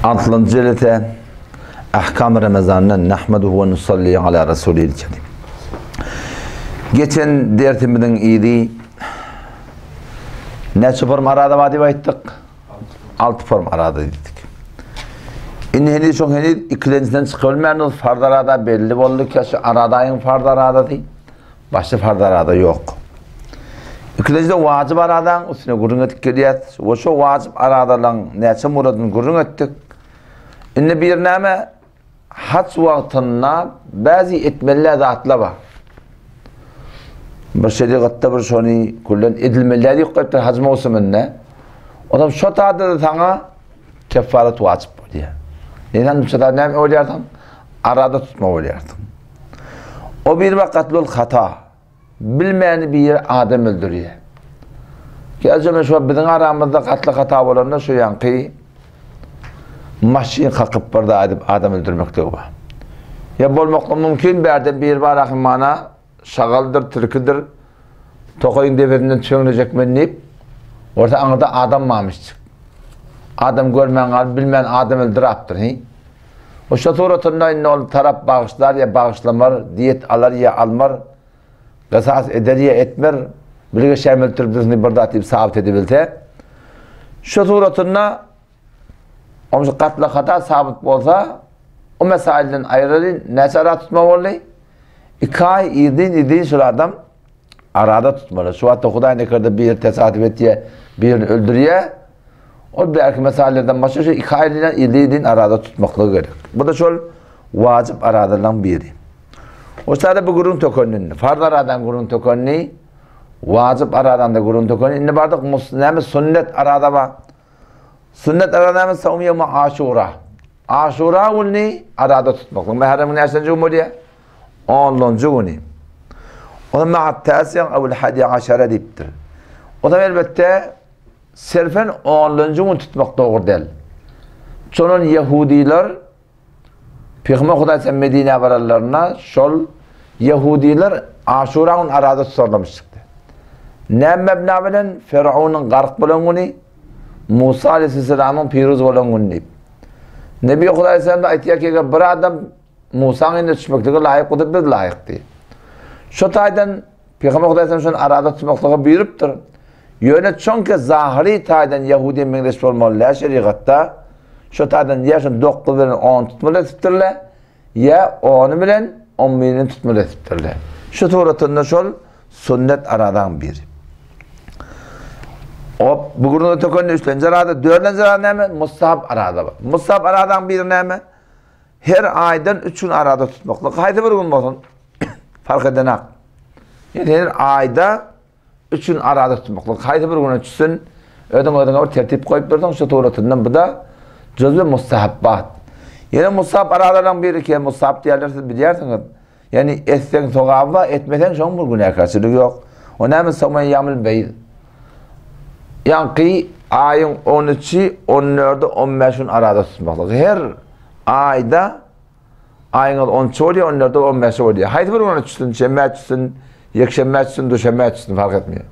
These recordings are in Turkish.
Altıncı jelete Ahkam Ramazan'dan nahmeduhu ve nusalli ala Resulil kerim. Geçen dertimizin iyiydi. Neçe form arada var diye ayttık? 6 form arada dedik. İnne çok henüz ikincisinden çıkabilmeyenler farz arada belli oldu ki şu aradayın farz arada değil. Başka farz arada yok. İkincide vacip aradan üstüne gurun ettik geliyet. O şu vacip aradalan neçe muradın gurun ettik. İnne bir neme hac vaktinde bazı etmeler zatlar var. Bir şeriatta bir şoni kullan edilmeler yok ki hac mevsiminde. Adam şu tarzda sana kefaret vacip oluyor. Neden şu tarzda ne oluyorsun? Arada tutma oluyorsun. O bir vakatlul hata. Bilmeyeni bir adam öldürüyor. Ki acaba şu bizim aramızda katlı hata olanlar şu yankı maşin kalkıp burada adam öldürmekte var. Ya bolmakla mümkün bir var ahimana şagaldır, türküdür tokoyun devrinden çöngülecek menip orada anında adam mamıştık. Adam görmeyen al, bilmeyen adam öldüraptır. O şaturatında inne ol taraf bağışlar ya bağışlamar, diyet alır ya almar, gasas eder ya etmer, bilge şemel türbüsünü burada atayım sabit edebilte. Şaturatında o katlı hata sabit olsa o mesailden ayrılın neçara tutma oluyor. 2 ay idin şu adam arada tutmalı. Şu hatta Huday ne kadar bir tesadüf ettiye birini öldürüyor. O belki mesailerden başka şey 2 ay idin arada tutmakla gerek. Bu da şöyle vacip aradadan biri. O sırada bu gurun tökönünü, farz aradan gurun tökönünü, vacip aradan da gurun tökönünü. Ne bardak neymiş sünnet arada var. Sünnet arada neymiş savunma aşura. Aşura ulni arada tutmakla. Mehremin yaşancı umuriye. 10. günü. O da ma'at tasiyan evvel hadi aşara deyiptir. O da elbette sırfen 10. gün tutmak doğru değil. Çoğunun Yahudiler Peygamber Hudaysen Medine vararlarına şol Yahudiler Aşura'nın arada tutarlamıştı. Ne mebna bilen Firavun'un gark bulan günü Musa Aleyhisselam'ın piruz bulan günü. Nebi Hudaysen de aytiya ki bir adam Musa'nın düşmekliği layık odur biz layık değil. Şu taydan Peygamber Hudaysen şunun arada tutmaklığı buyuruptur. Yöne çünkü zahiri taydan Yahudi mengleşme olmalı şeriatta şu taydan ya şun 9 bilen 10 tutmalı tutturlar ya 10 bilen 11'ini tutmalı tutturlar. Şu turatında şol sünnet aradan biri. O bugün de tökönü 3. arada 4. arada ne mi? Mustahab arada var. Mustahab aradan biri ne mi? Her aydan 3 gün arada tutmakla. Haydi bir gün olsun. Fark edenek. Yani her ayda 3 gün arada tutmakla. Haydi bir gün ötüsün. Öden tertip koyup durdan şu tuğratından bu da cüzbe mustahabbat. Yani mustahab aralardan biri ki mustahab diyorlarsa biliyorsunuz. Yani etsen soğabba etmeden şu bir güne karşılığı yok. O ne mi savmayı yamil beyil. Yani ayın 13'i 14'ü 15'ün arada tutmakla. Her ayda ayın 13 oluyor, 14'de 15 oluyor. Haydi bir gün açsın, şemme açsın, yekşemme açsın, duşemme açsın fark etmiyor.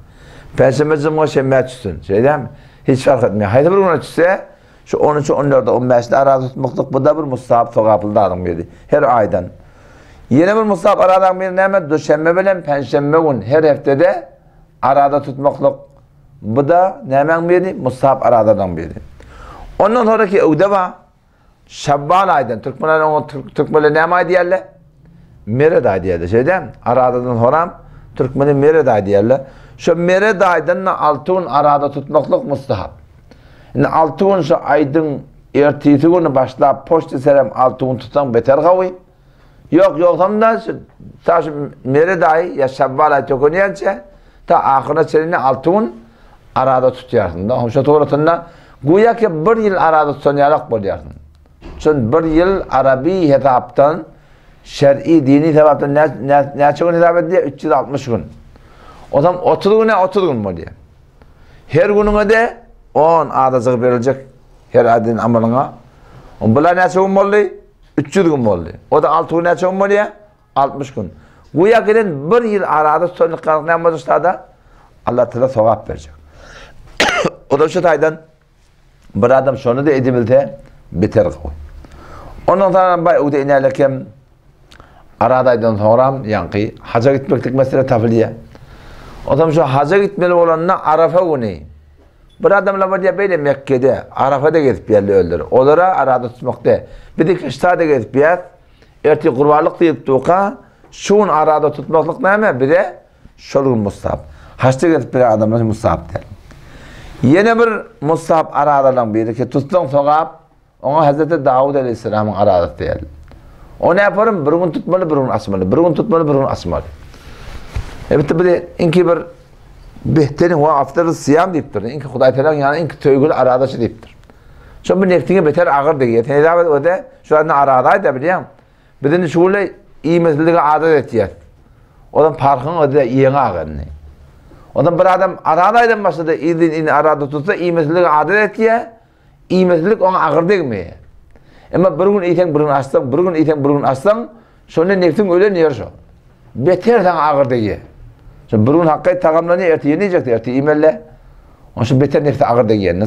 Perşembe cuma şemme açsın, şey değil mi? Hiç fark etmiyor. Haydi bir gün açsa şu 13, 14'de 15'de arada tutmaklık bu da bir mustahap sokapıldı adam geldi. Her aydan. Yine bir mustahap aradan bir neymet duşemme bilen perşembe gün her haftada arada tutmaklık bu da neymen biri mustahap aradan biri. Ondan sonraki evde var. Şabban aydan Türkmenler ne ay diyorlar? Mered ay diyorlar. Şey değil mi? Aradadan horam Türkmenler Mered ay diyorlar. Şu Mered aydan 6 gün arada tutmaklık mustahap. Yani 6 gün şu aydın ertesi günü başlayıp poştu serem 6 gün tutan beter kavi. Yok tam da şu Mered ay ya Şabban ay tökönüyence ta ahına çeline 6 gün arada tutuyarsın. Da şu tuğratında güya ki 1 yıl arada tutanyarak buluyorsun. Çünkü 1 yıl Arabi hitaptan, şer'i dini hitaptan ne çok hitap ediyor? 360 gün. O zaman 30 güne 30 gün mu diye. Her gününe de 10 adazık verilecek her adın amalına. Bunlar ne çok mu oluyor? 300 gün mu oluyor? O da 6 gün ne çok mu oluyor? 60 gün. Güya gelen 1 yıl arada sonraki ne yapacaksa da Allah Teala sevap verecek. O da şu taydan bir adam şunu da edebildi. beter gowy. Ondan sonra bay uda inerlekem aradaydan sonra yankı haca gitmeklik mesele tafiliye. O zaman şu haca gitmeli olanına Arafa günü. Bir adamla var ya böyle Mekke'de, Arafa'da gezip yerli öldür. Olara arada tutmakta. Bir de kıştada gezip yer. Erti kurbanlık deyip tuğka, şun arada tutmaklık neyme? Bir de şolun Musab. Haçta gezip bir adamla Musab der. Yine bir Musab aradadan biri ki tuttuğun soğap, ona Hazreti Davud Aleyhisselam'ın aradı der. O ne yaparım? Bir gün tutmalı, bir gün asmalı. Bir gün tutmalı, bir gün asmalı. Evet bir de inki bir behterin o aftarı siyam deyiptir. İnki Huday Teala yani inki töygül aradaşı deyiptir. Şu bir neftine beter ağır diye. Teyze o da şu anda aradaydı biliyorum. Bir de şöyle iyi meseleye adet etiyor. Odan farkın o da iyi ağırını. Odan bir adam aradaydı başladı idin arada tutsa iyi meseleye adet etiyor. İyi meselek ona ağır değil mi? Ama bir gün iten bir gün aslan, bir gün iten bir gün aslan, sonra neftin öyle niye şu? Beterden ağır diye. Şimdi bir gün hakkı tamamlanıyor, ertesi yiyecekti, ertesi imelle. Onun için beter nefti ağır diye.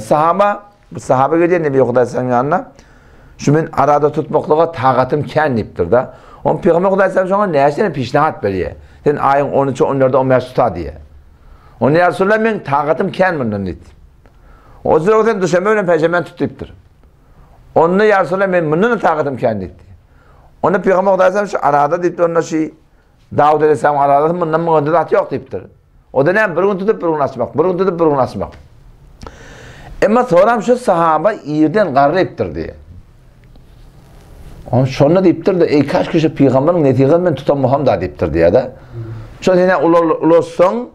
Bu sahabe geliyor Nebi Kuday Aleyhisselam yanına. Şu ben arada tutmaklığa tağatım kendiptir da. Onun Peygamber Kuday Aleyhisselam sonra neyse pişnahat veriyor. Sen ayın 13'ü 14'de 15 tuta diye. Onun ya Resulullah ben tağatım kendimden dit. O zaman düşeme öyle peşemen tutuptur. Onu ya Resulullah ben bunun tağatım kendipti. Onu Peygamber Kuday Aleyhisselam şu arada dit onun şey Davud Aleyhisselam arada bundan muhaddesat yok deyiptir. O da ne? Bir gün tutup bir gün asmak, bir gün tutup bir gün asmak. Ama sonra şu sahaba yerden gariptir diye. Onun sonra deyiptir de ey kaç kişi peygamberin neticeden ben tutamam da deyiptir diye de. Şu yine ulolsun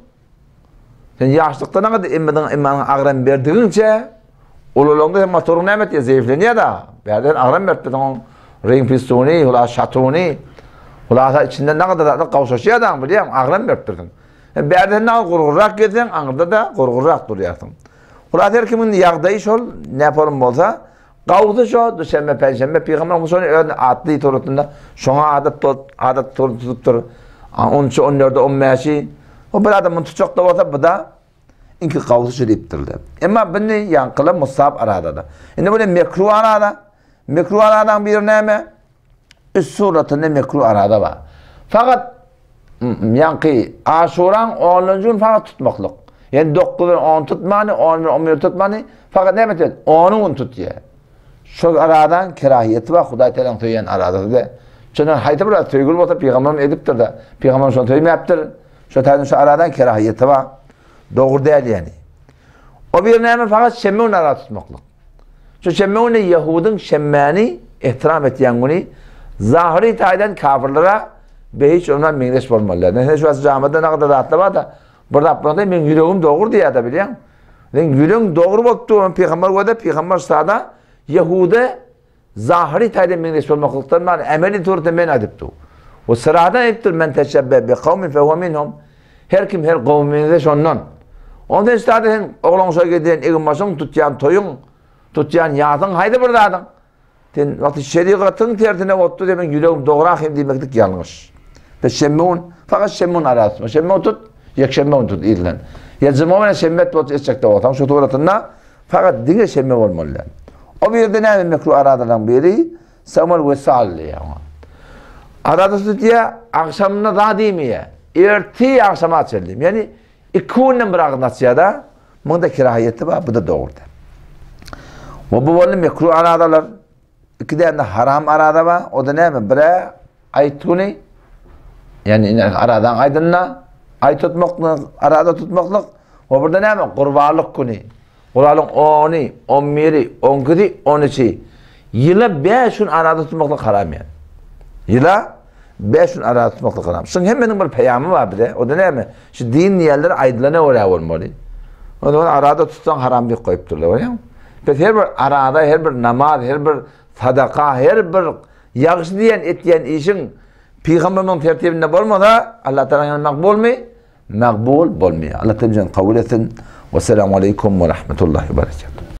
sen yaşlıktan ne kadar imanın ağrım verdiğince ulolunda hem motorun nemet ya zayıfleniyor da. Berden ağrım verdi onun ring pistoni, hula şatoni. Hula içinden ne kadar da kavuşuyor da biliyorum ağrım verdirdin. Berden ne gurgurak gidin, anında da gurgurak duruyorsun. Hula her kimin yağdayı şol ne yapalım olsa kavuşu şu düşenme perşembe peygamber sonra öyle adli torutunda şuna adet tutuptur. 13 14'de 15'i o bir adamın tutacak da olsa bu da inki kavuşu deyiptirdi. Ama beni yankıla Musab arada da. Şimdi böyle mekruh arada. Mekruh aradan bir neyme? Üst suratında mekruh arada var. Fakat yankı Aşuran 10. gün fakat tutmaklık. Yani 9 ve 10 tutmanı, 10 ve 11 tutmanı fakat ne yapıyor? 10'un tutuyor. Şu aradan kerahiyeti var. Huday Teala'nın töyyen arada da. Çünkü hayta burada töygül olsa Peygamberim ediptir de. Peygamberim şu töyme yaptır. Şu aradan kerahiyeti var. Doğru değil yani. O bir neyme fakat şemmeğun arada tutmaklık. Şu şemmeğun Yahud'un şemmeni ihtiram ettiğin günü zahiri taydan kafirlere ve hiç ondan mengleş olmalılar. Ne şu camide ne kadar rahatlı var da burada ben yüreğim doğru diye de biliyor musun? Yüreğim doğru baktı. Peygamber o da Peygamber sağda Yahuda zahiri taydan mengleş olmaklıktan var. Emeli turda men adiptu. O sırada ettir men teşebbe bi kavmin fehuve minhum. Her kim her kavminde ondan. Ondan işte oğlan şöyle giden egin başın tutyan toyun, tutyan yağdın haydi buradadın. Sen vakti şeriatın tertine ottu demen yüreğim doğrakım demektik yanlış. Ve şemmun fakat şemmun arasında. Şemmun tut, yak şemmun tut ilan. Ya zamanla şemmet bot etçekte otam şu tuğratında fakat dine şemme olmalı. O bir de ne mekruh aradadan biri Samuel ve Salih ya. Arada tutuyor akşamına daha değil mi ya? Erti akşama açıldım. Yani ikinin bırakılması da bunda kirahiyeti var, bu da doğrudur. Ve bu böyle mekruh aradalar. İki tane haram arada var. O da ne mi? Bire ayet günü. Yani aradan aydınla ay tutmaklık, arada tutmaklık. O burada ne mi? Kurbanlık günü. Kurbanlık 10'i, 11'i, 12'i, 13'i. Yıla 5 gün arada tutmaklık haram yani. Yıla 5 gün arada tutmaklık haram. Şimdi hemen bir peyamı var bir de. O da ne mi? Şu din yerleri aydınlanı oraya olmalı. O zaman arada tutsan haram bir koyup dururlar. Peki her bir arada, her bir namaz, her bir sadaka, her bir yaxşı diyen, etdiyen işin Peygamber'in tertibinde olmasa Allah Teala'nın makbul mi? Makbul olmuyor. Allah Teala'nın kabul etsin. Vesselamu aleyküm ve rahmetullahi ve berekatuhu.